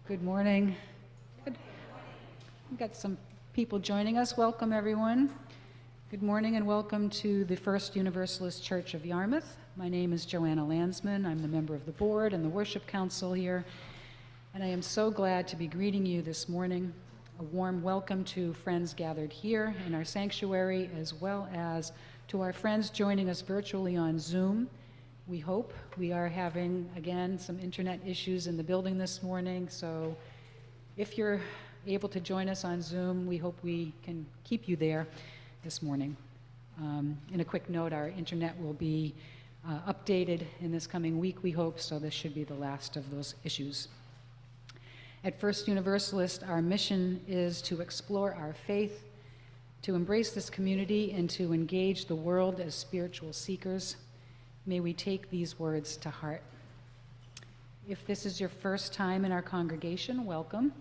Good morning. Good. We've got some people joining us. Welcome, everyone. Good morning and welcome to the First Universalist Church of Yarmouth. My name is Joanna Landsman. I'm the member of the board and the worship council here, and I am so glad to be greeting you this morning. A warm welcome to friends gathered here in our sanctuary, as well as to our friends joining us virtually on Zoom. We hope. We are having, again, some internet issues in the building this morning, so if you're able to join us on Zoom, we hope we can keep you there this morning. In a quick note, our internet will be updated in this coming week, we hope, so this should be the last of those issues. At First Universalist, our mission is to explore our faith, to embrace this community, and to engage the world as spiritual seekers. May we take these words to heart. If this is your first time in our congregation, welcome.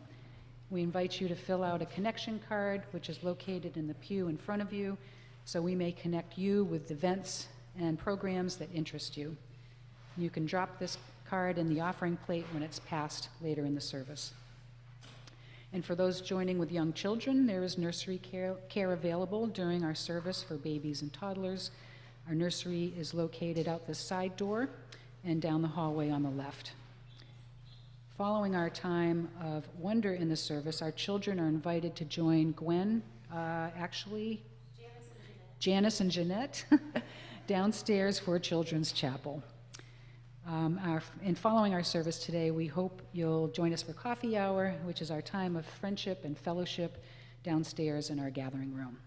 We invite you to fill out a connection card, which is located in the pew in front of you, so we may connect you with events and programs that interest you. You can drop this card in the offering plate when it's passed later in the service. And for those joining with young children, there is nursery care available during our service for babies and toddlers. Our nursery is located out the side door and down the hallway on the left. Following our time of wonder in the service, our children are invited to join Janice and Jeanette, downstairs for Children's Chapel. And following our service today, we hope you'll join us for coffee hour, which is our time of friendship and fellowship downstairs in our gathering room.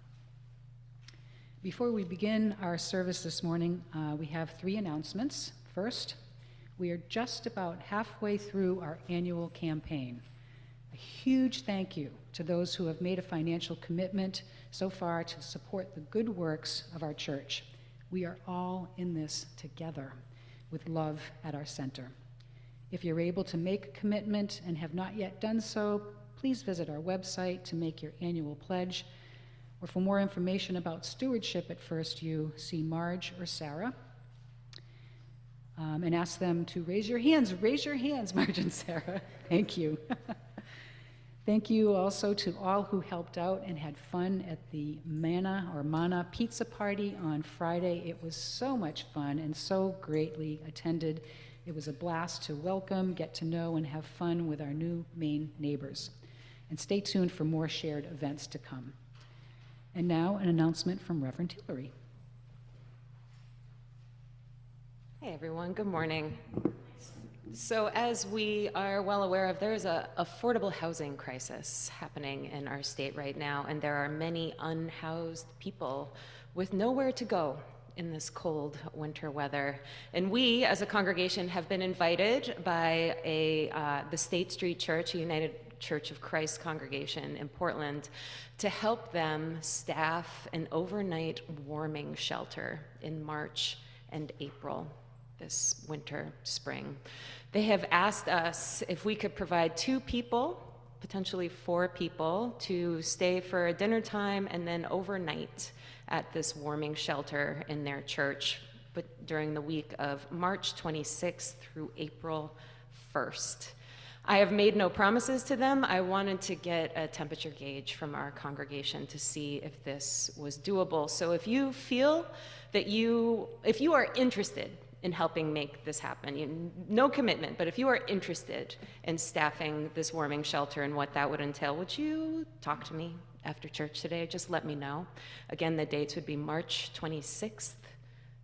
Before we begin our service this morning, we have 3 announcements. First, we are just about halfway through our annual campaign. A huge thank you to those who have made a financial commitment so far to support the good works of our church. We are all in this together with love at our center. If you're able to make a commitment and have not yet done so, please visit our website to make your annual pledge. Or for more information about stewardship at First U, see Marge or Sarah, and ask them to raise your hands. Raise your hands, Marge and Sarah. Thank you. Thank you also to all who helped out and had fun at the Mana pizza party on Friday. It was so much fun and so greatly attended. It was a blast to welcome, get to know, and have fun with our new Maine neighbors. And stay tuned for more shared events to come. And now an announcement from Reverend Hillary. Hey everyone, good morning. So as we are well aware of, there's an affordable housing crisis happening in our state right now, and there are many unhoused people with nowhere to go in this cold winter weather. And we, as a congregation, have been invited by the State Street Church, a United Church of Christ congregation in Portland, to help them staff an overnight warming shelter in March and April this winter, spring. They have asked us if we could provide 2 people, potentially 4 people, to stay for a dinner time and then overnight at this warming shelter in their church, but during the week of March 26th through April 1st. I have made no promises to them. I wanted to get a temperature gauge from our congregation to see if this was doable. So if you feel that if you are interested in helping make this happen, no commitment, but if you are interested in staffing this warming shelter and what that would entail, would you talk to me after church today? Just let me know. Again, the dates would be March 26th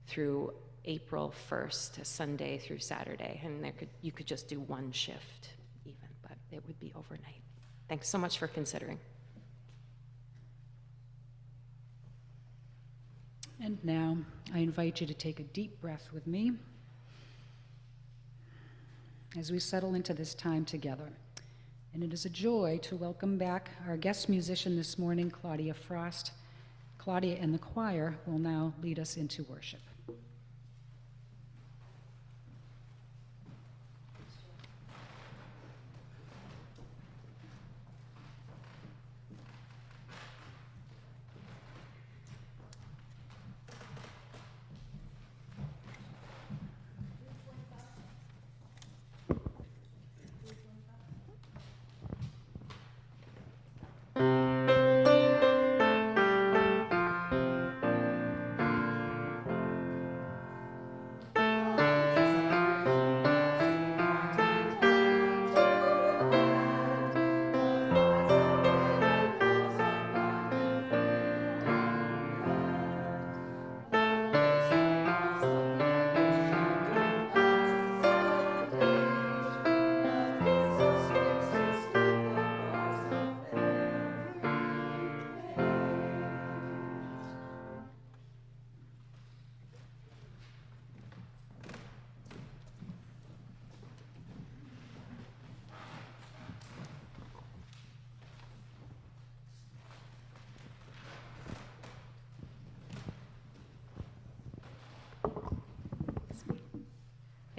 through April 1st, Sunday through Saturday, and you could just do 1 shift even, but it would be overnight. Thanks so much for considering. And now I invite you to take a deep breath with me as we settle into this time together. And it is a joy to welcome back our guest musician this morning, Claudia Frost. Claudia and the choir will now lead us into worship.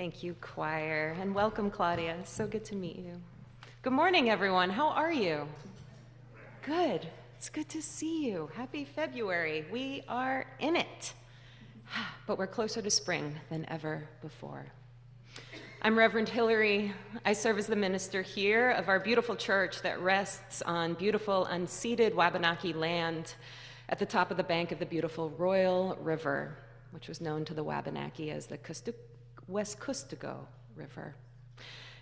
Thank you, choir, and welcome, Claudia. So good to meet you. Good morning, everyone. How are you? Good. It's good to see you. Happy February. We are in it, but we're closer to spring than ever before. I'm Reverend Hillary. I serve as the minister here of our beautiful church that rests on beautiful unceded Wabanaki land at the top of the bank of the beautiful Royal River, which was known to the Wabanaki as the Wescustigo River.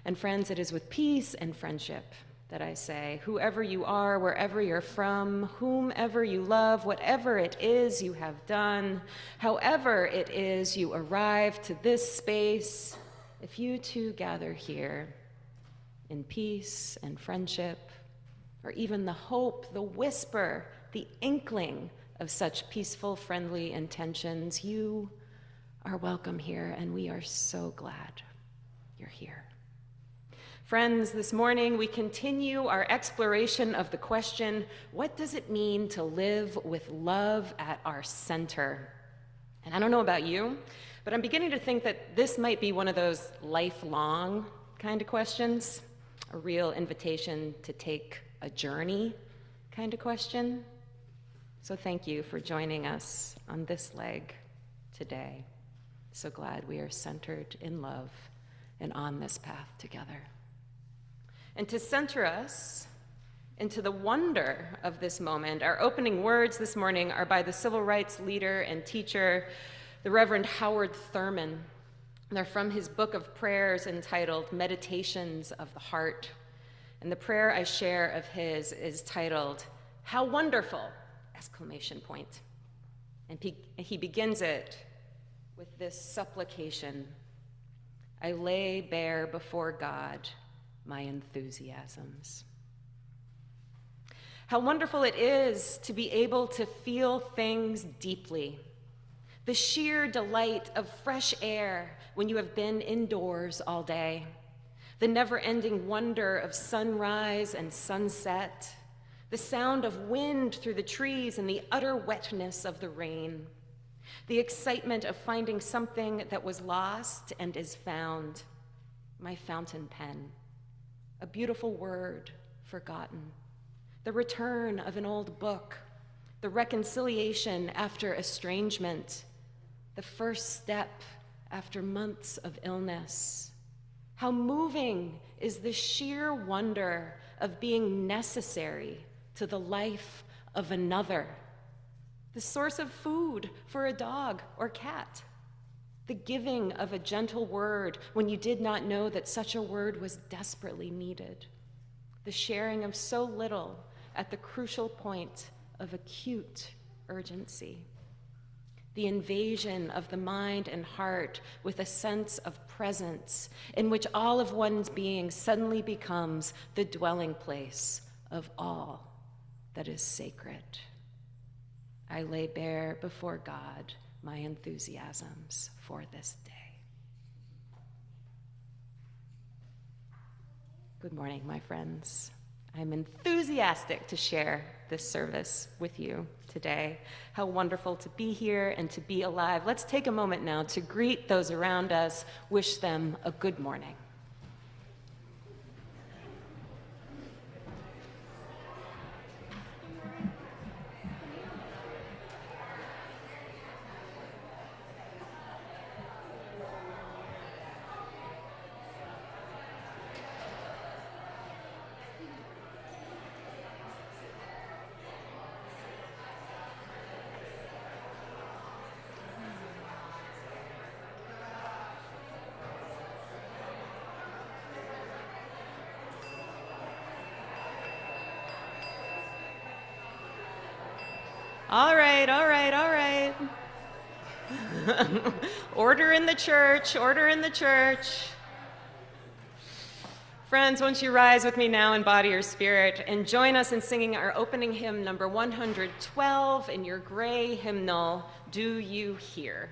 And friends, it is with peace and friendship that I say, whoever you are, wherever you're from, whomever you love, whatever it is you have done, however it is you arrive to this space, if you two gather here in peace and friendship, or even the hope, the whisper, the inkling of such peaceful, friendly intentions, you are welcome here, and we are so glad you're here. Friends, this morning we continue our exploration of the question, what does it mean to live with love at our center? And I don't know about you, but I'm beginning to think that this might be one of those lifelong kind of questions, a real invitation to take a journey kind of question. So thank you for joining us on this leg today. So glad we are centered in love and on this path together. And to center us into the wonder of this moment, our opening words this morning are by the civil rights leader and teacher, the Reverend Howard Thurman. They're from his book of prayers entitled Meditations of the Heart. And the prayer I share of his is titled, "How Wonderful!" exclamation point. And he begins it with this supplication, "I lay bare before God my enthusiasms." How wonderful it is to be able to feel things deeply. The sheer delight of fresh air when you have been indoors all day. The never-ending wonder of sunrise and sunset. The sound of wind through the trees and the utter wetness of the rain. The excitement of finding something that was lost and is found. My fountain pen. A beautiful word forgotten. The return of an old book. The reconciliation after estrangement. The first step after months of illness. How moving is the sheer wonder of being necessary to the life of another. The source of food for a dog or cat. The giving of a gentle word when you did not know that such a word was desperately needed. The sharing of so little at the crucial point of acute urgency. The invasion of the mind and heart with a sense of presence in which all of one's being suddenly becomes the dwelling place of all that is sacred. I lay bare before God my enthusiasms for this day. Good morning, my friends. I'm enthusiastic to share this service with you today. How wonderful to be here and to be alive. Let's take a moment now to greet those around us, wish them a good morning. All right. Order in the church, order in the church. Friends, won't you rise with me now in body or spirit and join us in singing our opening hymn, number 112, in your gray hymnal, Do You Hear?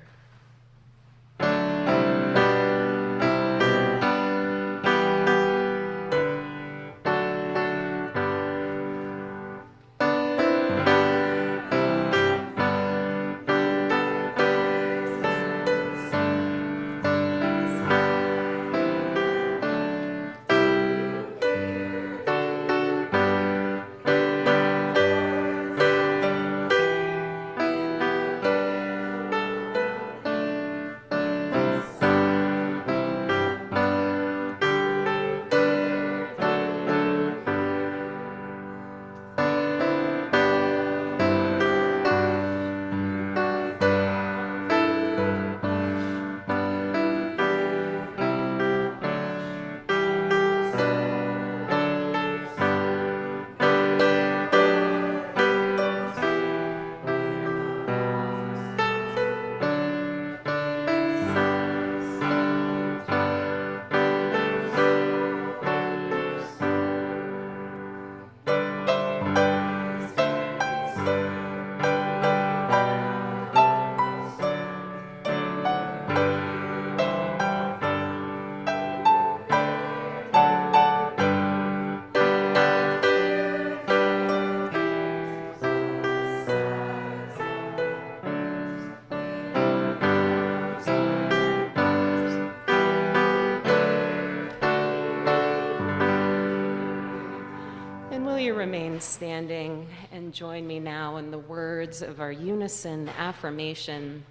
will you remain standing and join me now in the words of our unison affirmation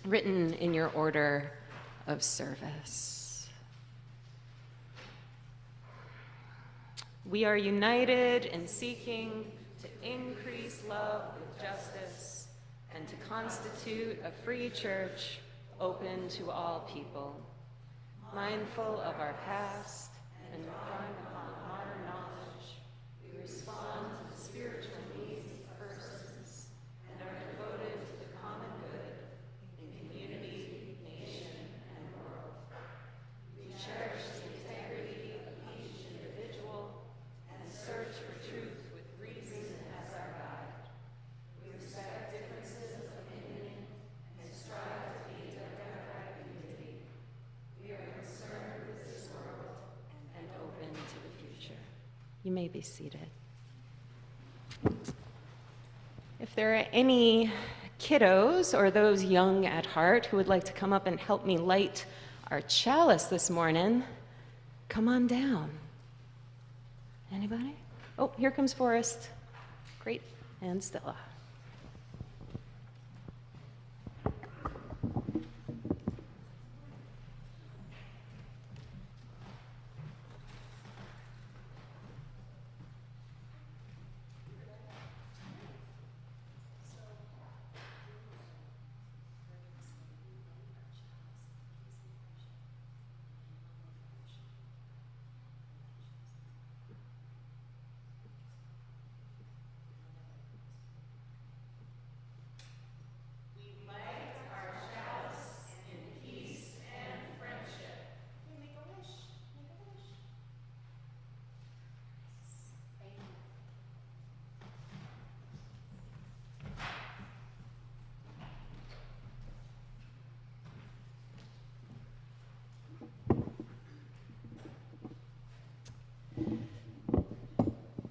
written in your order of service. We are united in seeking to increase love with justice and to constitute a free church open to all people, mindful of our past and drawing upon modern knowledge. We respond to the spiritual needs of persons and are devoted to the common good in community, nation, and world. We cherish the integrity of each individual and search for truth with reason as our guide. We respect differences of opinion and strive to be a democratic community. We are concerned with this world and open to the future. You may be seated. If there are any kiddos or those young at heart who would like to come up and help me light our chalice this morning, come on down. Anybody? Oh, here comes Forrest. Great. And Stella.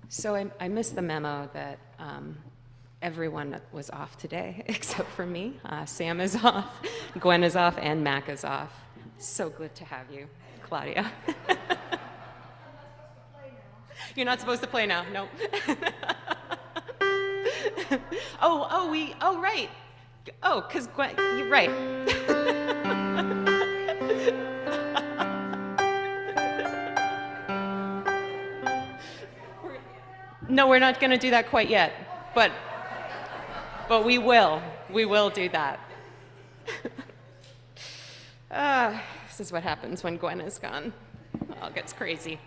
So I missed the memo that everyone was off today except for me. Sam is off, Gwen is off, and Mac is off. So good to have you, Claudia. You're not supposed to play now, no. Right. Oh, because Gwen, you're right. No, we're not going to do that quite yet, but we will. We will do that. This is what happens when Gwen is gone. It all gets crazy.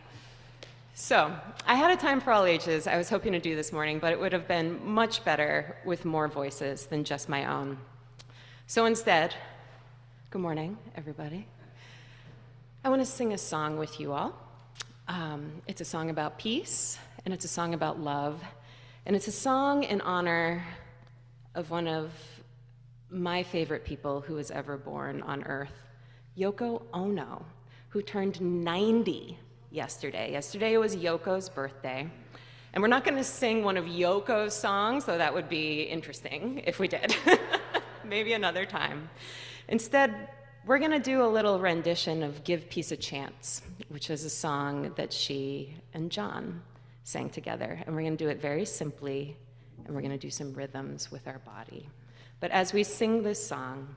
So, I had a time for all ages I was hoping to do this morning, but it would have been much better with more voices than just my own. So instead, good morning, everybody. I want to sing a song with you all. It's a song about peace, and it's a song about love, and it's a song in honor of one of my favorite people who was ever born on Earth, Yoko Ono, who turned 90 yesterday. Yesterday was Yoko's birthday, and we're not going to sing one of Yoko's songs, though that would be interesting if we did. Maybe another time. Instead, we're going to do a little rendition of Give Peace a Chance, which is a song that she and John sang together. And we're going to do it very simply, and we're going to do some rhythms with our body. But as we sing this song,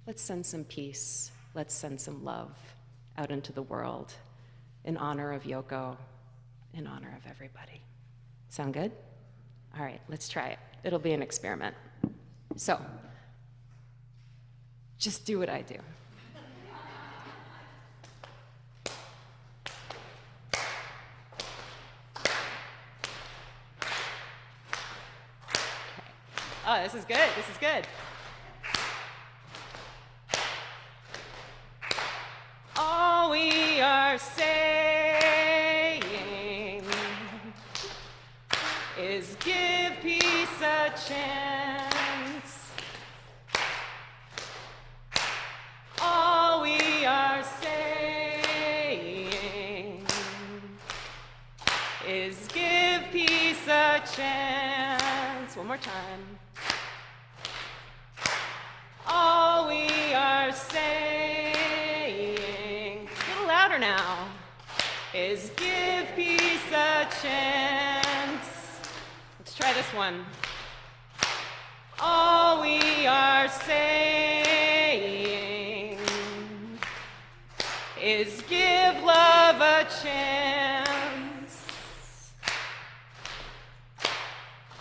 let's send some peace, let's send some love out into the world in honor of Yoko, in honor of everybody. Sound good? All right, let's try it. It'll be an experiment. So, just do what I do. Oh, this is good. This is good. All we are saying is give peace a chance. All we are saying is give peace a chance. One more time. All we are saying, a little louder now, is give peace a chance. Let's try this one. All we are saying is give love a chance.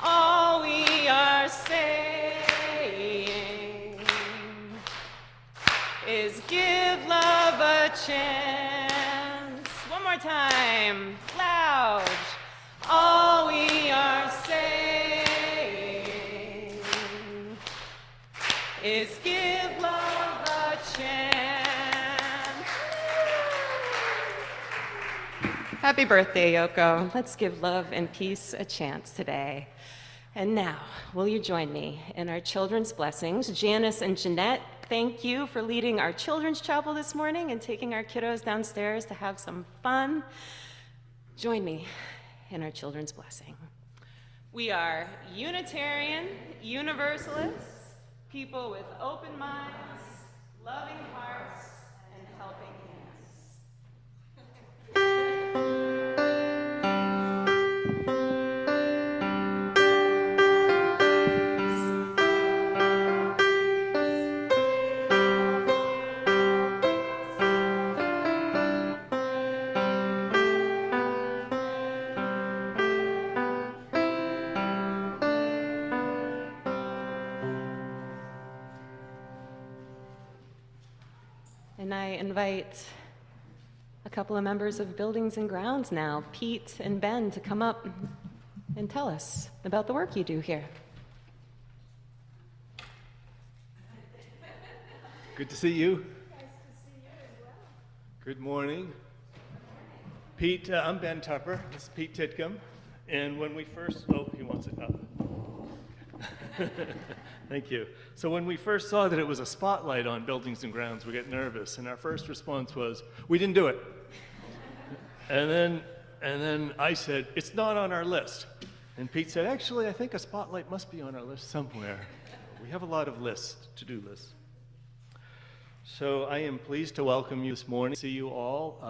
All we are saying is give love a chance. One more time, loud. All we are saying is give love a chance. Happy birthday, Yoko. Let's give love and peace a chance today. And now, will you join me in our children's blessings? Janice and Jeanette, thank you for leading our children's chapel this morning and taking our kiddos downstairs to have some fun. Join me in our children's blessing. We are Unitarian, Universalists, people with open minds, loving hearts, and helping hands. And I invite a couple of members of Buildings and Grounds now, Pete and Ben, to come up and tell us about the work you do here. Good to see you. Nice to see you as well. Good morning. Pete, I'm Ben Tupper. This is Pete Titcomb. And when we first, he wants it up. Thank you. So when we first saw that it was a spotlight on Buildings and Grounds, we got nervous, and our first response was, we didn't do it. And then I said, it's not on our list. And Pete said, actually, I think a spotlight must be on our list somewhere. We have a lot of lists, to-do lists. So I am pleased to welcome you this morning. See you all.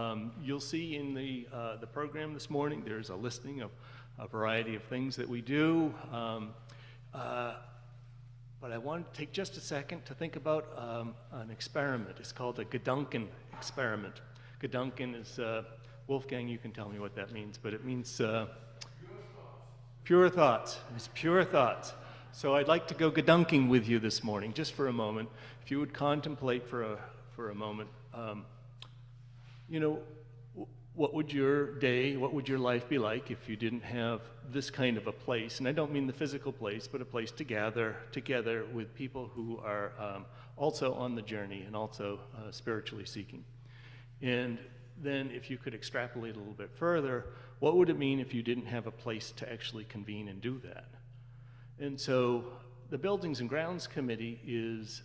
You'll see in the program this morning, there's a listing of a variety of things that we do. But I want to take just a second to think about an experiment. It's called a Gedanken experiment. Gedanken is, Wolfgang, you can tell me what that means, but it means pure thoughts. It's pure thoughts. So I'd like to go Gedanking with you this morning, just for a moment. If you would contemplate for a moment, what would your day, what would your life be like if you didn't have this kind of a place? And I don't mean the physical place, but a place to gather together with people who are also on the journey and also spiritually seeking. And then if you could extrapolate a little bit further, what would it mean if you didn't have a place to actually convene and do that? And so the Buildings and Grounds Committee is,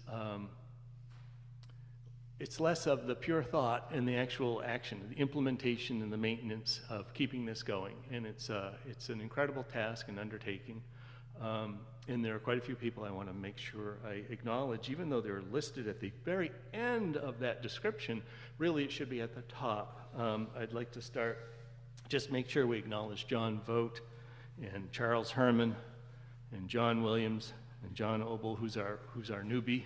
it's less of the pure thought and the actual action, the implementation and the maintenance of keeping this going. And it's an incredible task and undertaking. And there are quite a few people I want to make sure I acknowledge, even though they're listed at the very end of that description, really it should be at the top. I'd like to start, just make sure we acknowledge John Vogt and Charles Herman and John Williams and John Obel, who's our newbie.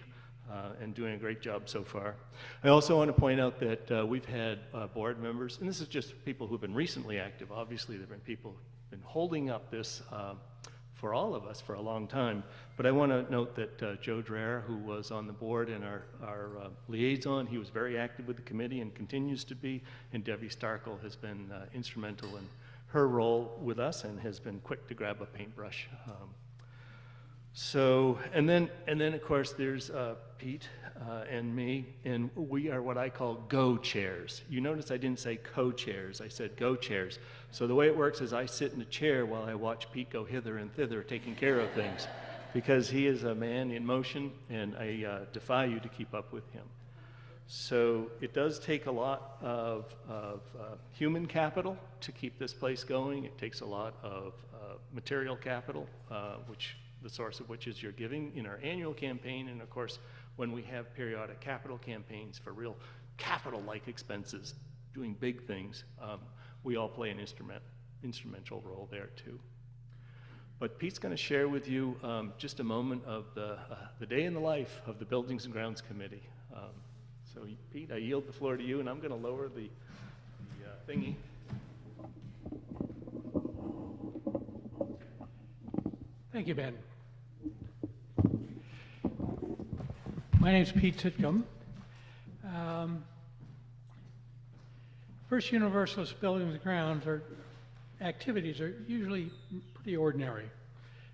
And doing a great job so far. I also want to point out that we've had board members, and this is just people who've been recently active. Obviously, there have been people who've been holding up this for all of us for a long time. But I want to note that Joe Dreher, who was on the board and our liaison, he was very active with the committee and continues to be. And Debbie Starkle has been instrumental in her role with us and has been quick to grab a paintbrush. So, and then of course there's Pete and me, and we are what I call go-chairs. You notice I didn't say co-chairs, I said go-chairs. So the way it works is I sit in a chair while I watch Pete go hither and thither taking care of things, because he is a man in motion, and I defy you to keep up with him. So it does take a lot of human capital to keep this place going. It takes a lot of material capital, the source of which is your giving in our annual campaign, and of course when we have periodic capital campaigns for real capital-like expenses, doing big things, we all play an instrumental role there too. But Pete's going to share with you just a moment of the day in the life of the Buildings and Grounds Committee. So Pete, I yield the floor to you, and I'm going to lower the thingy. Thank you, Ben. My name's Pete Titcomb. First Universalist Buildings and Grounds activities are usually pretty ordinary.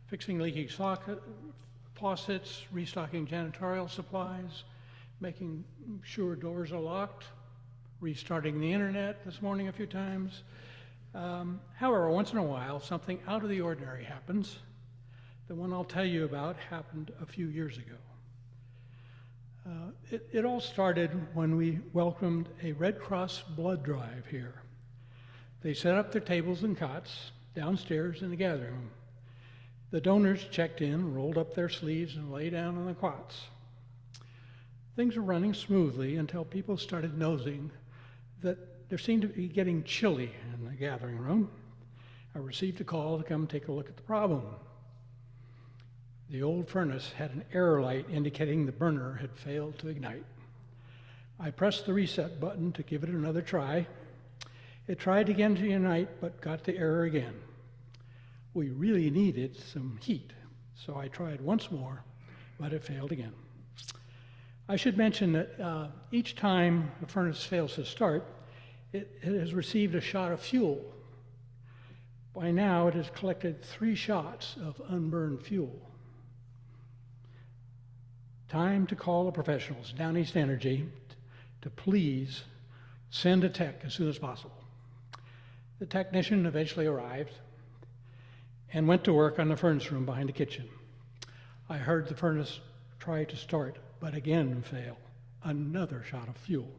Fixing leaking faucets, restocking janitorial supplies, making sure doors are locked, restarting the internet this morning a few times. However, once in a while, something out of the ordinary happens. The one I'll tell you about happened a few years ago. It all started when we welcomed a Red Cross blood drive here. They set up their tables and cots downstairs in the gathering room. The donors checked in, rolled up their sleeves, and lay down on the cots. Things were running smoothly until people started noticing that there seemed to be getting chilly in the gathering room. I received a call to come take a look at the problem. The old furnace had an error light indicating the burner had failed to ignite. I pressed the reset button to give it another try. It tried again to ignite, but got the error again. We really needed some heat, so I tried once more, but it failed again. I should mention that each time the furnace fails to start, it has received a shot of fuel. By now, it has collected 3 shots of unburned fuel. Time to call the professionals, Down East Energy, to please send a tech as soon as possible. The technician eventually arrived and went to work on the furnace room behind the kitchen. I heard the furnace try to start, but again fail. Another shot of fuel.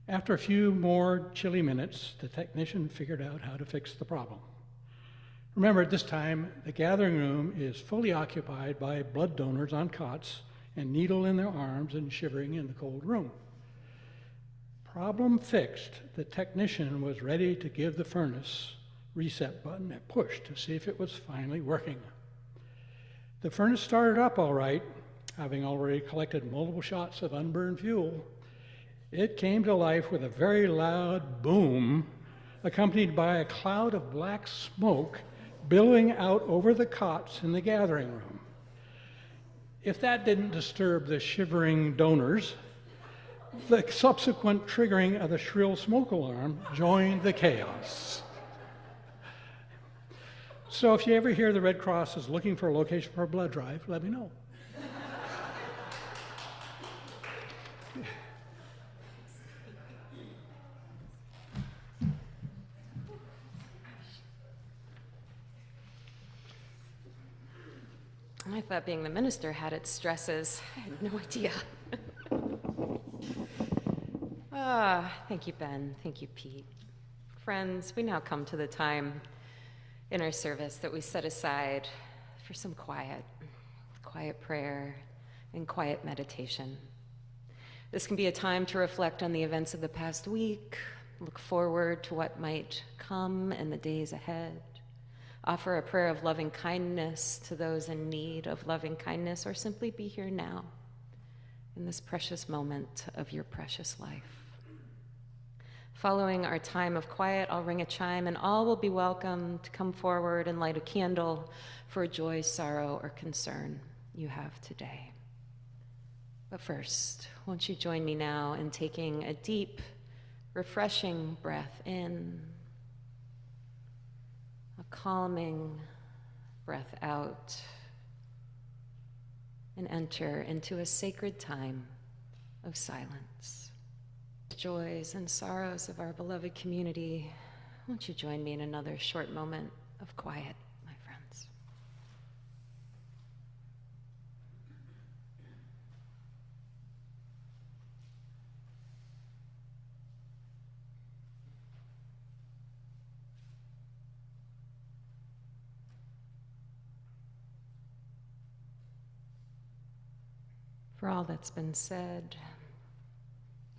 After a few more chilly minutes, the technician figured out how to fix the problem. Remember, at this time, the gathering room is fully occupied by blood donors on cots and needle in their arms and shivering in the cold room. Problem fixed, the technician was ready to give the furnace reset button a push to see if it was finally working. The furnace started up all right, having already collected multiple shots of unburned fuel. It came to life with a very loud boom, accompanied by a cloud of black smoke billowing out over the cots in the gathering room. If that didn't disturb the shivering donors, the subsequent triggering of the shrill smoke alarm joined the chaos. So if you ever hear the Red Cross is looking for a location for a blood drive, let me know. I thought being the minister had its stresses. I had no idea. Thank you, Ben. Thank you, Pete. Friends, we now come to the time in our service that we set aside for some quiet prayer and quiet meditation. This can be a time to reflect on the events of the past week, look forward to what might come in the days ahead, offer a prayer of loving kindness to those in need of loving kindness, or simply be here now in this precious moment of your precious life. Following our time of quiet, I'll ring a chime and all will be welcome to come forward and light a candle for joy, sorrow, or concern you have today. But first, won't you join me now in taking a deep, refreshing breath in, a calming breath out, and enter into a sacred time of silence. Joys and sorrows of our beloved community, won't you join me in another short moment of quiet, my friends? For all that's been said,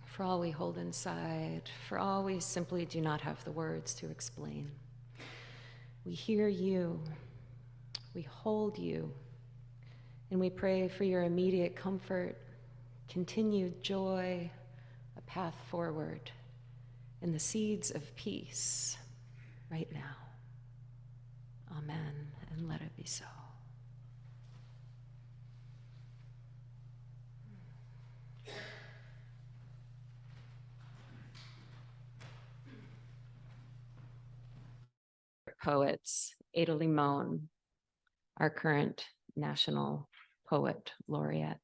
for all we hold inside, for all we simply do not have the words to explain, we hear you, we hold you, and we pray for your immediate comfort, continued joy, a path forward, and the seeds of peace right now. Amen, and let it be so. Poets, Ada Limon, our current National Poet Laureate.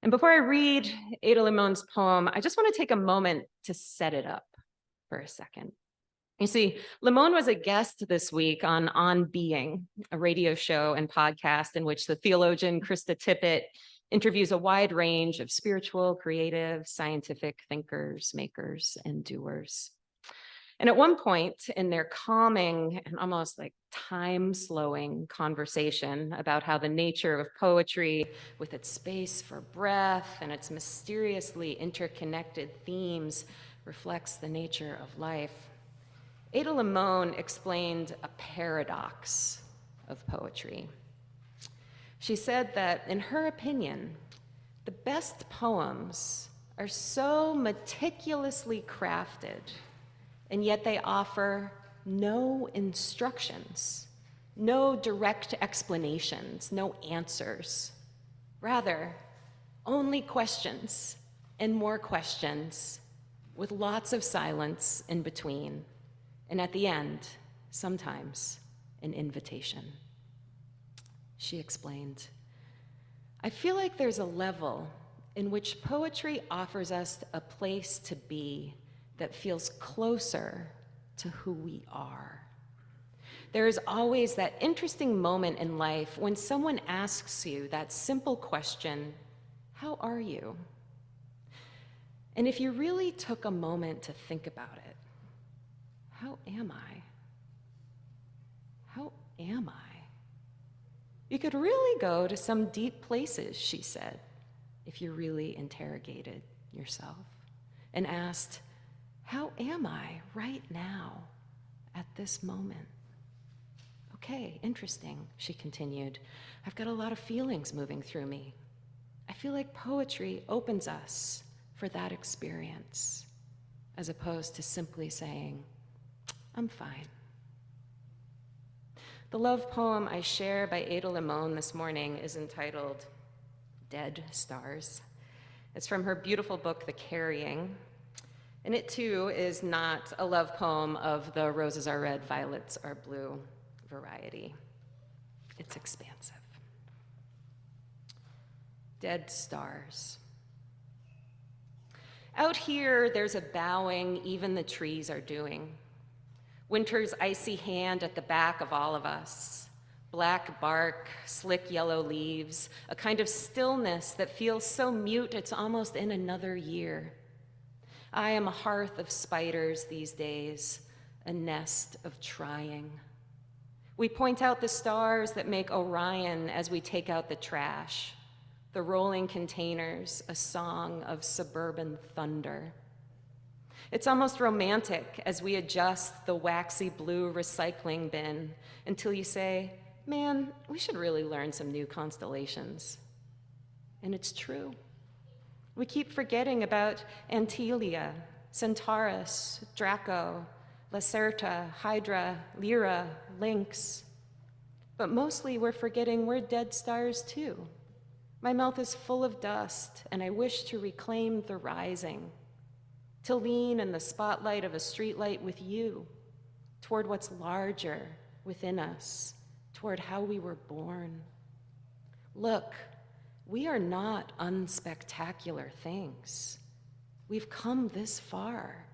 And before I read Ada Limon's poem, I just want to take a moment to set it up for a second. You see, Limon was a guest this week on Being, a radio show and podcast in which the theologian Krista Tippett interviews a wide range of spiritual, creative, scientific thinkers, makers, and doers. And at one point in their calming and almost like time-slowing conversation about how the nature of poetry, with its space for breath and its mysteriously interconnected themes, reflects the nature of life, Ada Limon explained a paradox of poetry. She said that, in her opinion, the best poems are so meticulously crafted, and yet they offer no instructions, no direct explanations, no answers. Rather, only questions and more questions, with lots of silence in between. And at the end, sometimes an invitation. She explained, I feel like there's a level in which poetry offers us a place to be that feels closer to who we are. There is always that interesting moment in life when someone asks you that simple question, how are you? And if you really took a moment to think about it, how am I? How am I? You could really go to some deep places, she said, if you really interrogated yourself and asked, how am I right now at this moment? Okay, interesting, she continued. I've got a lot of feelings moving through me. I feel like poetry opens us for that experience, as opposed to simply saying, I'm fine. The love poem I share by Ada Limon this morning is entitled Dead Stars. It's from her beautiful book, The Carrying. And it too is not a love poem of the roses are red, violets are blue variety. It's expansive. Dead stars. Out here, there's a bowing even the trees are doing. Winter's icy hand at the back of all of us. Black bark, slick yellow leaves, a kind of stillness that feels so mute it's almost in another year. I am a hearth of spiders these days, a nest of trying. We point out the stars that make Orion as we take out the trash, the rolling containers, a song of suburban thunder. It's almost romantic as we adjust the waxy blue recycling bin until you say, man, we should really learn some new constellations. And it's true. We keep forgetting about Antilia, Centaurus, Draco, Lacerta, Hydra, Lyra, Lynx. But mostly we're forgetting we're dead stars too. My mouth is full of dust, and I wish to reclaim the rising, to lean in the spotlight of a streetlight with you, toward what's larger within us, toward how we were born. Look, we are not unspectacular things. We've come this far,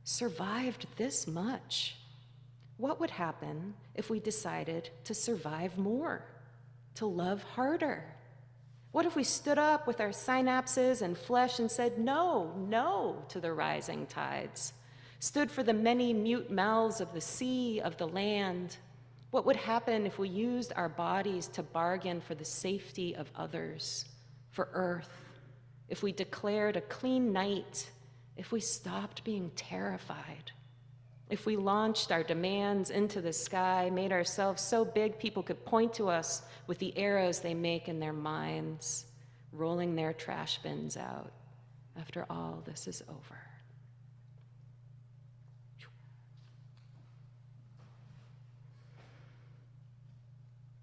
survived this much. What would happen if we decided to survive more, to love harder? What if we stood up with our synapses and flesh and said no, no to the rising tides, stood for the many mute mouths of the sea, of the land? What would happen if we used our bodies to bargain for the safety of others, for Earth, if we declared a clean night, if we stopped being terrified? If we launched our demands into the sky, made ourselves so big people could point to us with the arrows they make in their minds, rolling their trash bins out after all this is over.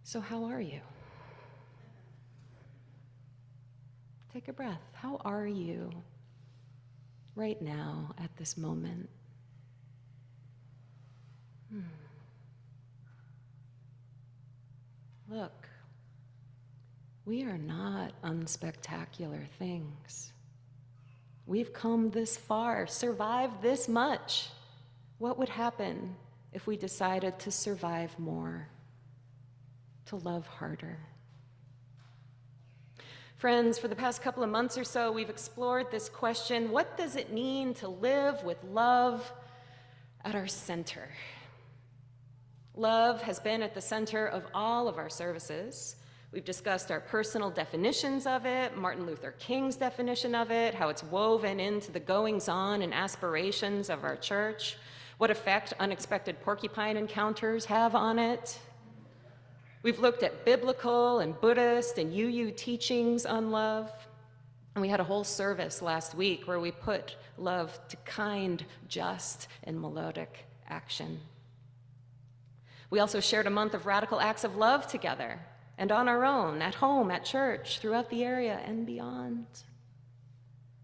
So how are you? Take a breath. How are you right now at this moment? Look, we are not unspectacular things. We've come this far, survived this much. What would happen if we decided to survive more, to love harder? Friends, for the past couple of months or so, we've explored this question: what does it mean to live with love at our center? Love has been at the center of all of our services. We've discussed our personal definitions of it, Martin Luther King's definition of it, how it's woven into the goings-on and aspirations of our church, what effect unexpected porcupine encounters have on it. We've looked at biblical and Buddhist and UU teachings on love. And we had a whole service last week where we put love to kind, just, and melodic action. We also shared a month of radical acts of love together, and on our own, at home, at church, throughout the area, and beyond.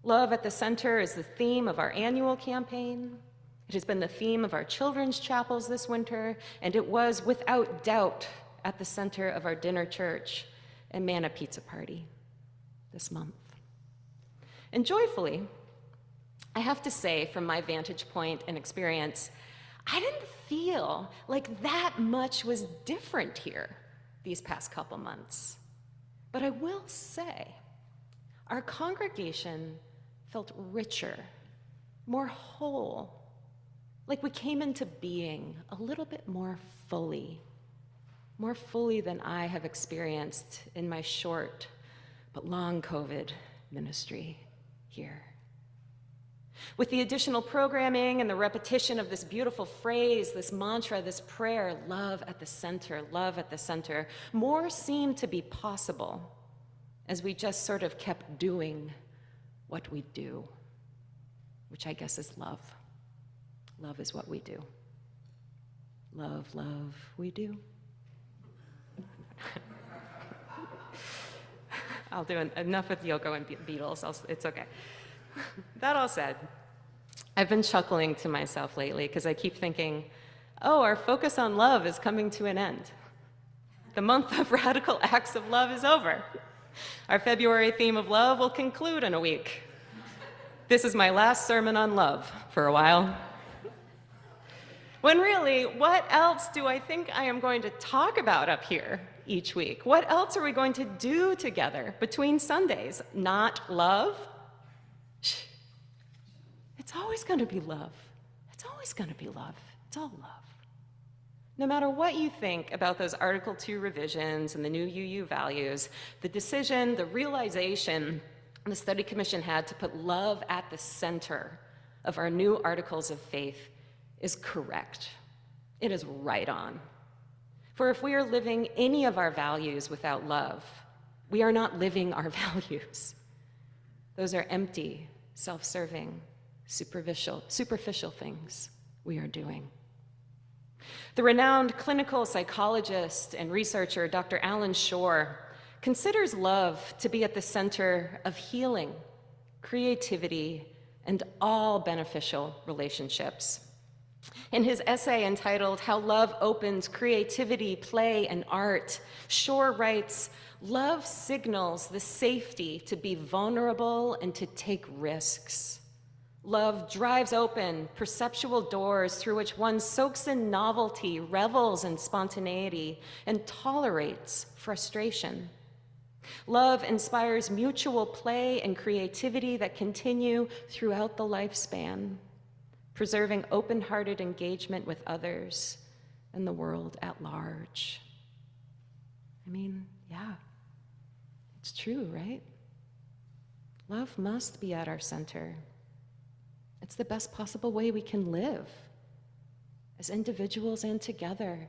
Love at the center is the theme of our annual campaign. It has been the theme of our children's chapels this winter, and it was, without doubt, at the center of our dinner church and Manna Pizza Party this month. And joyfully, I have to say, from my vantage point and experience, I didn't feel like that much was different here these past couple months. But I will say, our congregation felt richer, more whole, like we came into being a little bit more fully than I have experienced in my short but long COVID ministry here. With the additional programming and the repetition of this beautiful phrase, this mantra, this prayer, love at the center, more seemed to be possible as we just sort of kept doing what we do, which I guess is love. Love is what we do. Love, we do. I'll do enough with Yoko and Beatles. It's okay. That all said, I've been chuckling to myself lately because I keep thinking, oh, our focus on love is coming to an end. The month of radical acts of love is over. Our February theme of love will conclude in a week. This is my last sermon on love for a while. When really, what else do I think I am going to talk about up here each week? What else are we going to do together between Sundays? Not love? It's always going to be love. It's always going to be love. It's all love. No matter what you think about those Article 2 revisions and the new UU values, the decision, the realization the study commission had to put love at the center of our new articles of faith is correct. It is right on. For if we are living any of our values without love, we are not living our values. Those are empty, self-serving, superficial things we are doing. The renowned clinical psychologist and researcher, Dr. Alan Shore, considers love to be at the center of healing, creativity, and all beneficial relationships. In his essay entitled How Love Opens Creativity, Play, and Art, Shore writes, "Love signals the safety to be vulnerable and to take risks. Love drives open perceptual doors through which one soaks in novelty, revels in spontaneity, and tolerates frustration. Love inspires mutual play and creativity that continue throughout the lifespan, preserving open-hearted engagement with others and the world at large." I mean, yeah, it's true, right? Love must be at our center. It's the best possible way we can live. as individuals and together,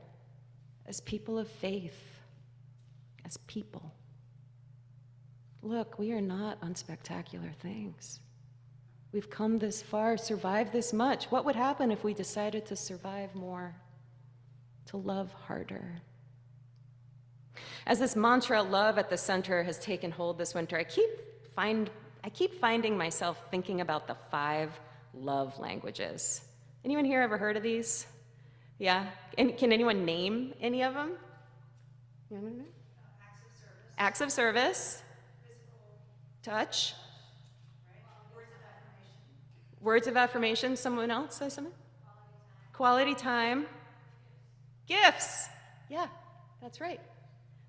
as people of faith, as people. Look, we are not unspectacular things. We've come this far, survived this much. What would happen if we decided to survive more, to love harder? As this mantra, love at the center, has taken hold this winter, I keep finding myself thinking about the 5 love languages. Anyone here ever heard of these? Yeah? And can anyone name any of them? Acts of service. Touch. Words of affirmation. Someone else say something? Quality time. Gifts. Yeah, that's right.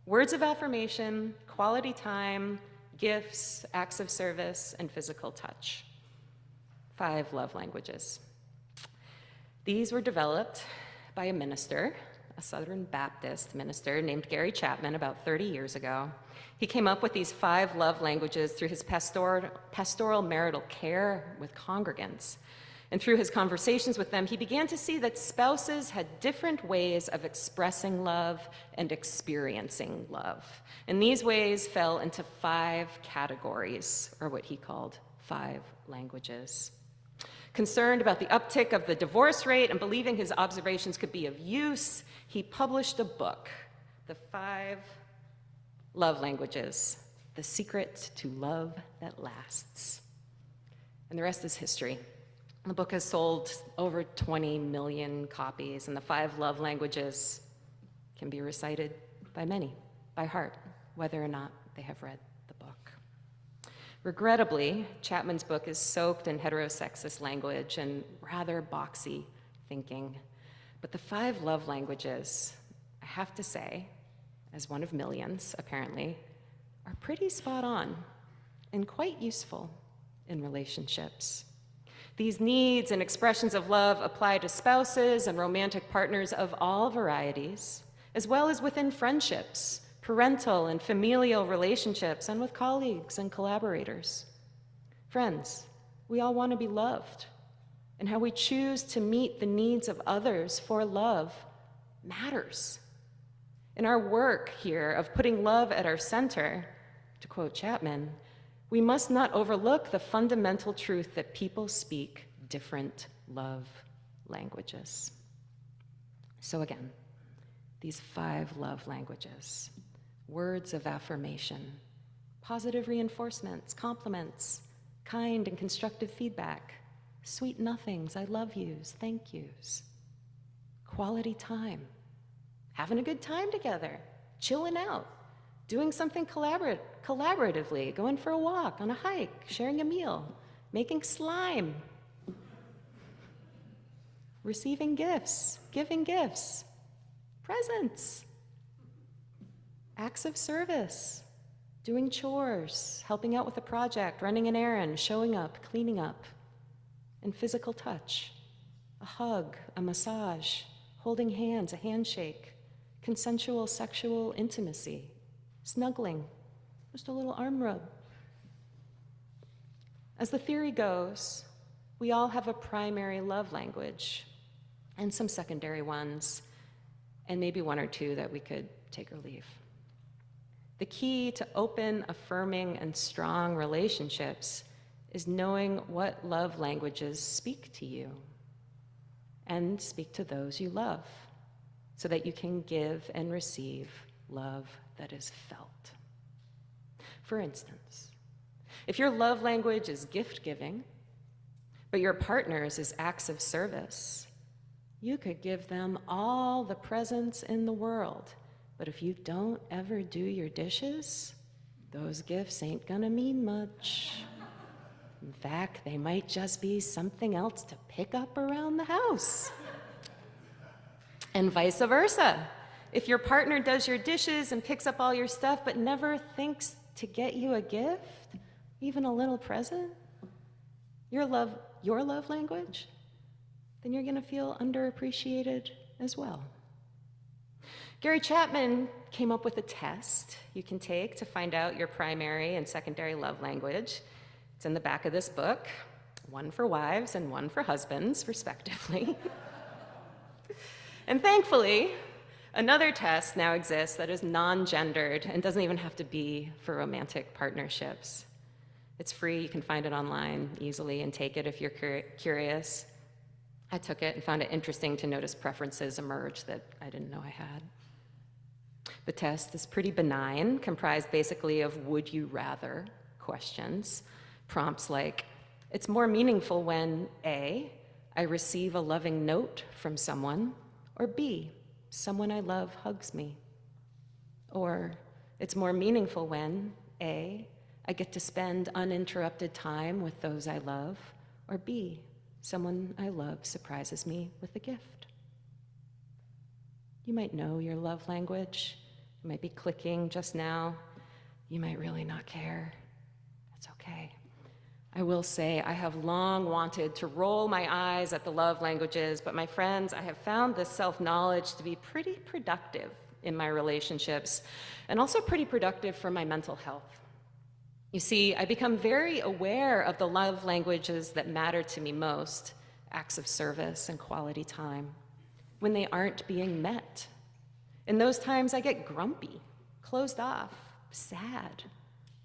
Words of affirmation, quality time, gifts, acts of service, and physical touch. 5 love languages. These were developed by a minister, a Southern Baptist minister named Gary Chapman about 30 years ago. He came up with these 5 love languages through his pastoral marital care with congregants. And through his conversations with them, he began to see that spouses had different ways of expressing love and experiencing love. And these ways fell into 5 categories, or what he called 5 languages. Concerned about the uptick of the divorce rate and believing his observations could be of use, he published a book, The 5 Love Languages, The Secret to Love That Lasts. And the rest is history. The book has sold over 20 million copies, and the 5 love languages can be recited by many, by heart, whether or not they have read the book. Regrettably, Chapman's book is soaked in heterosexist language and rather boxy thinking. But the 5 love languages, I have to say, as one of millions, apparently, are pretty spot on and quite useful in relationships. These needs and expressions of love apply to spouses and romantic partners of all varieties, as well as within friendships, parental and familial relationships, and with colleagues and collaborators. Friends, we all want to be loved, and how we choose to meet the needs of others for love matters. In our work here of putting love at our center, to quote Chapman, we must not overlook the fundamental truth that people speak different love languages. So again, these 5 love languages: words of affirmation, positive reinforcements, compliments, kind and constructive feedback, sweet nothings, I love yous, thank yous, quality time, having a good time together, chilling out, doing something collaboratively, going for a walk, on a hike, sharing a meal, making slime, receiving gifts, giving gifts, presents, acts of service, doing chores, helping out with a project, running an errand, showing up, cleaning up, and physical touch, a hug, a massage, holding hands, a handshake, consensual sexual intimacy, snuggling, just a little arm rub. As the theory goes, we all have a primary love language and some secondary ones, and maybe 1 or 2 that we could take or leave. The key to open, affirming, and strong relationships is knowing what love languages speak to you and speak to those you love, so that you can give and receive love that is felt. For instance, if your love language is gift-giving, but your partner's is acts of service, you could give them all the presents in the world, but if you don't ever do your dishes, those gifts ain't gonna mean much. In fact, they might just be something else to pick up around the house. And vice versa. If your partner does your dishes and picks up all your stuff but never thinks to get you a gift, even a little present, your love language, then you're gonna feel underappreciated as well. Gary Chapman came up with a test you can take to find out your primary and secondary love language. It's in the back of this book, one for wives and one for husbands, respectively. And thankfully, another test now exists that is non-gendered and doesn't even have to be for romantic partnerships. It's free, you can find it online easily and take it if you're curious. I took it and found it interesting to notice preferences emerge that I didn't know I had. The test is pretty benign, comprised basically of would you rather questions. Prompts like, it's more meaningful when A, I receive a loving note from someone, or B, someone I love hugs me. Or it's more meaningful when A, I get to spend uninterrupted time with those I love, or B, someone I love surprises me with a gift. You might know your love language. You might be clicking just now. You might really not care. That's okay. I will say I have long wanted to roll my eyes at the love languages, but my friends, I have found this self-knowledge to be pretty productive in my relationships and also pretty productive for my mental health. You see, I become very aware of the love languages that matter to me most, acts of service and quality time, when they aren't being met. In those times, I get grumpy, closed off, sad.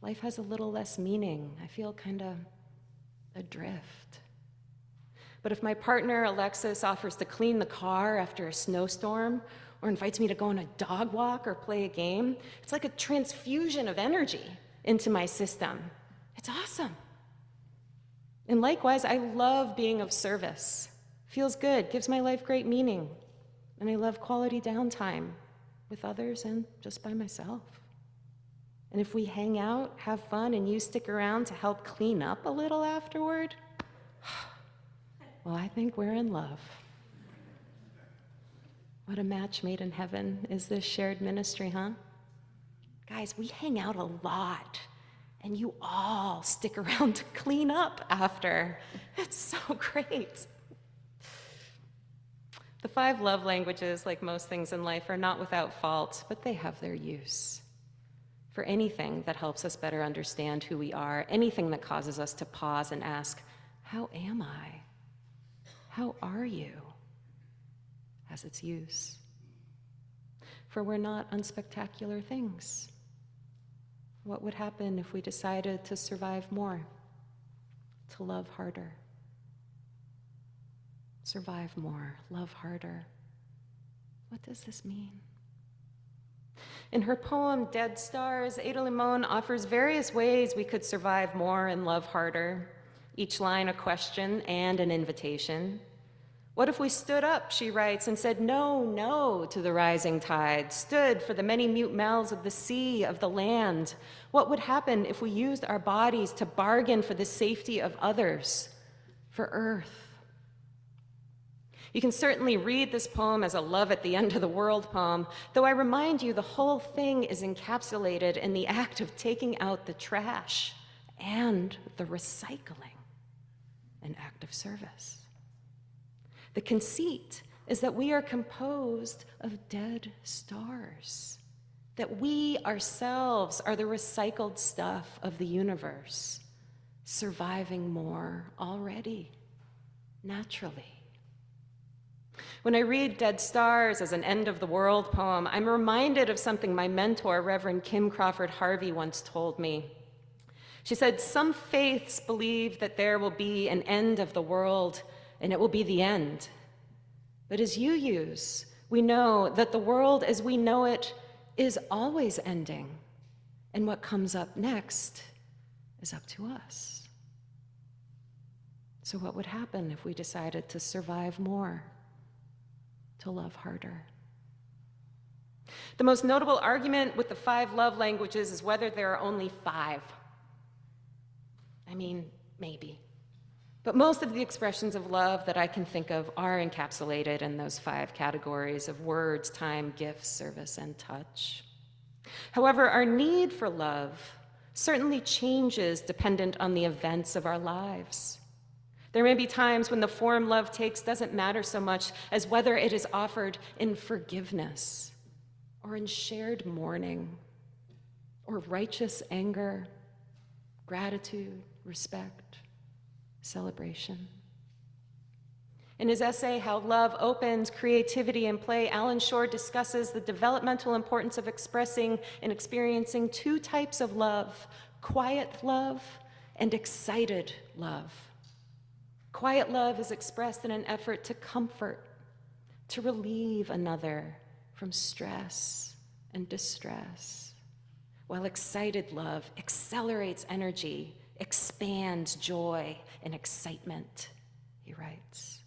Life has a little less meaning. I feel kind of adrift. But if my partner, Alexis, offers to clean the car after a snowstorm or invites me to go on a dog walk or play a game, it's like a transfusion of energy into my system. It's awesome. And likewise, I love being of service. Feels good, gives my life great meaning. And I love quality downtime with others and just by myself. And if we hang out, have fun, and you stick around to help clean up a little afterward, well, I think we're in love. What a match made in heaven is this shared ministry, huh? Guys, we hang out a lot, and you all stick around to clean up after. It's so great. The 5 love languages, like most things in life, are not without fault, but they have their use. For anything that helps us better understand who we are, anything that causes us to pause and ask, how am I? How are you? Has its use. For we're not unspectacular things. What would happen if we decided to survive more, to love harder? Survive more, love harder. What does this mean? In her poem, Dead Stars, Ada Limon offers various ways we could survive more and love harder, each line a question and an invitation. What if we stood up, she writes, and said no, no to the rising tide, stood for the many mute mouths of the sea, of the land? What would happen if we used our bodies to bargain for the safety of others, for Earth? You can certainly read this poem as a love at the end of the world poem, though I remind you the whole thing is encapsulated in the act of taking out the trash and the recycling, an act of service. The conceit is that we are composed of dead stars, that we ourselves are the recycled stuff of the universe, surviving more already, naturally. When I read Dead Stars as an end of the world poem, I'm reminded of something my mentor, Reverend Kim Crawford Harvey, once told me. She said, some faiths believe that there will be an end of the world and it will be the end. But as you use, we know that the world as we know it is always ending, and what comes up next is up to us. So what would happen if we decided to survive more, to love harder? The most notable argument with the 5 love languages is whether there are only 5. I mean, maybe. But most of the expressions of love that I can think of are encapsulated in those 5 categories of words, time, gifts, service, and touch. However, our need for love certainly changes dependent on the events of our lives. There may be times when the form love takes doesn't matter so much as whether it is offered in forgiveness or in shared mourning or righteous anger, gratitude, respect, celebration. In his essay, How Love Opens Creativity and Play, Alan Shore discusses the developmental importance of expressing and experiencing two types of love: quiet love and excited love. Quiet love is expressed in an effort to comfort, to relieve another from stress and distress, while excited love accelerates energy, expands joy and excitement, he writes.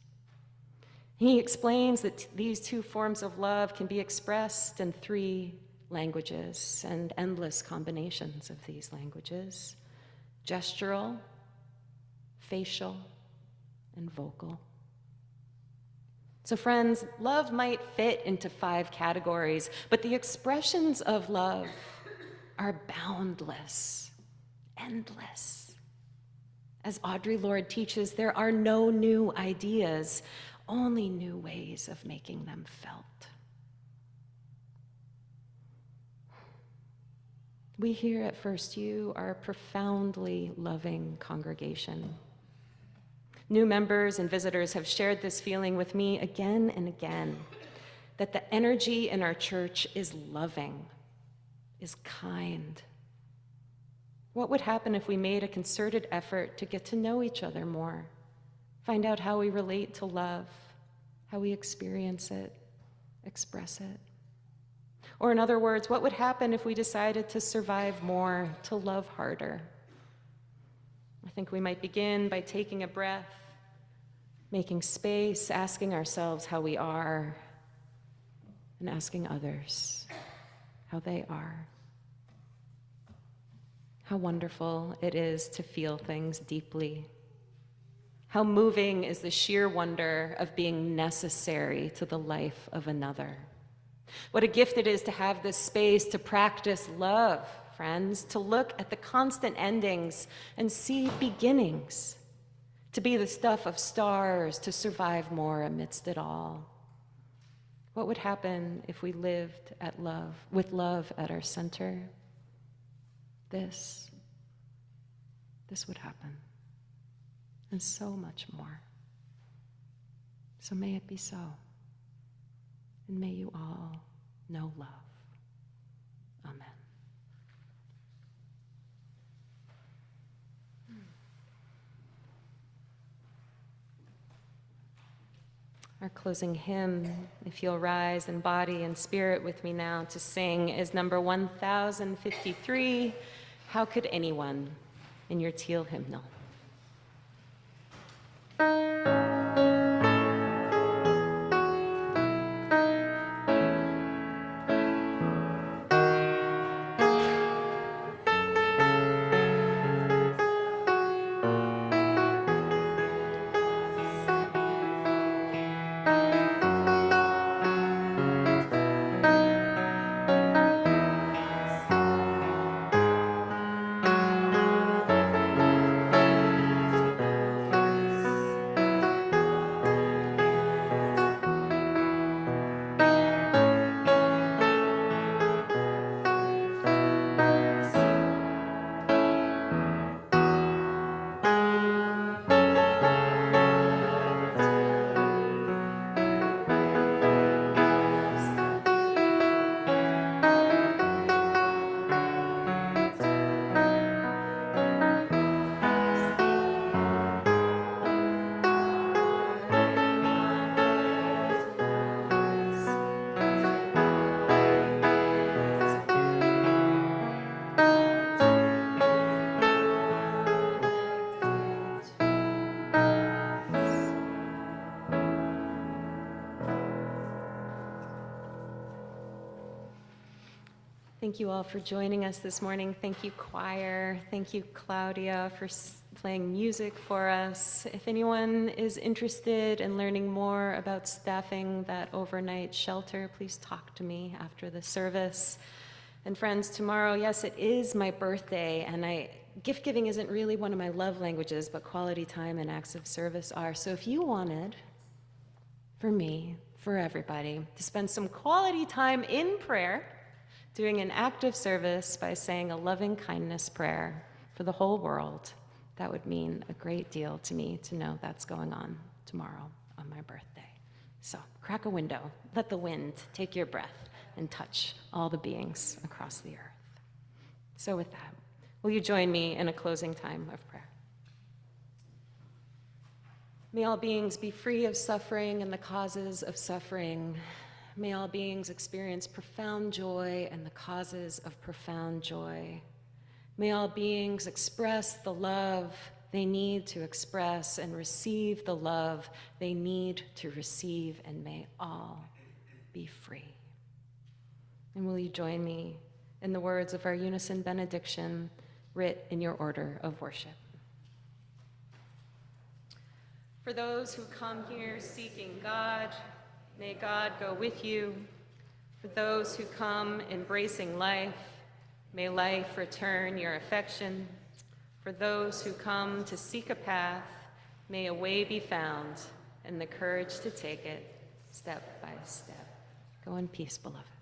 He explains that these two forms of love can be expressed in 3 languages and endless combinations of these languages: gestural, facial, and vocal. So friends, love might fit into 5 categories, but the expressions of love are boundless, endless. As Audre Lorde teaches, there are no new ideas, only new ways of making them felt. We here at First U are a profoundly loving congregation. New members and visitors have shared this feeling with me again and again, that the energy in our church is loving, is kind. What would happen if we made a concerted effort to get to know each other more, find out how we relate to love, how we experience it, express it? Or in other words, what would happen if we decided to survive more, to love harder? I think we might begin by taking a breath, making space, asking ourselves how we are, and asking others how they are. How wonderful it is to feel things deeply. How moving is the sheer wonder of being necessary to the life of another. What a gift it is to have this space to practice love, friends, to look at the constant endings and see beginnings, to be the stuff of stars, to survive more amidst it all. What would happen if we lived with love at our center? This would happen, and so much more. So may it be so, and may you all know love. Amen. Our closing hymn, if you'll rise in body and spirit with me now to sing, is number 1053, How Could Anyone, in your teal hymnal. Thank you all for joining us this morning. Thank you, choir. Thank you, Claudia, for playing music for us. If anyone is interested in learning more about staffing that overnight shelter, please talk to me after the service. And friends, tomorrow, yes, it is my birthday, and gift giving isn't really one of my love languages, but quality time and acts of service are. So if you wanted, for me, for everybody, to spend some quality time in prayer, doing an act of service by saying a loving kindness prayer for the whole world, that would mean a great deal to me to know that's going on tomorrow. Amen. my birthday. So crack a window, let the wind take your breath and touch all the beings across the earth. So with that, will you join me in a closing time of prayer? May all beings be free of suffering and the causes of suffering. May all beings experience profound joy and the causes of profound joy. May all beings express the love they need to express and receive the love they need to receive, and may all be free. And will you join me in the words of our unison benediction writ in your order of worship? For those who come here seeking God, may God go with you. For those who come embracing life, may life return your affection. For those who come to seek a path, may a way be found and the courage to take it step by step. Go in peace, beloved.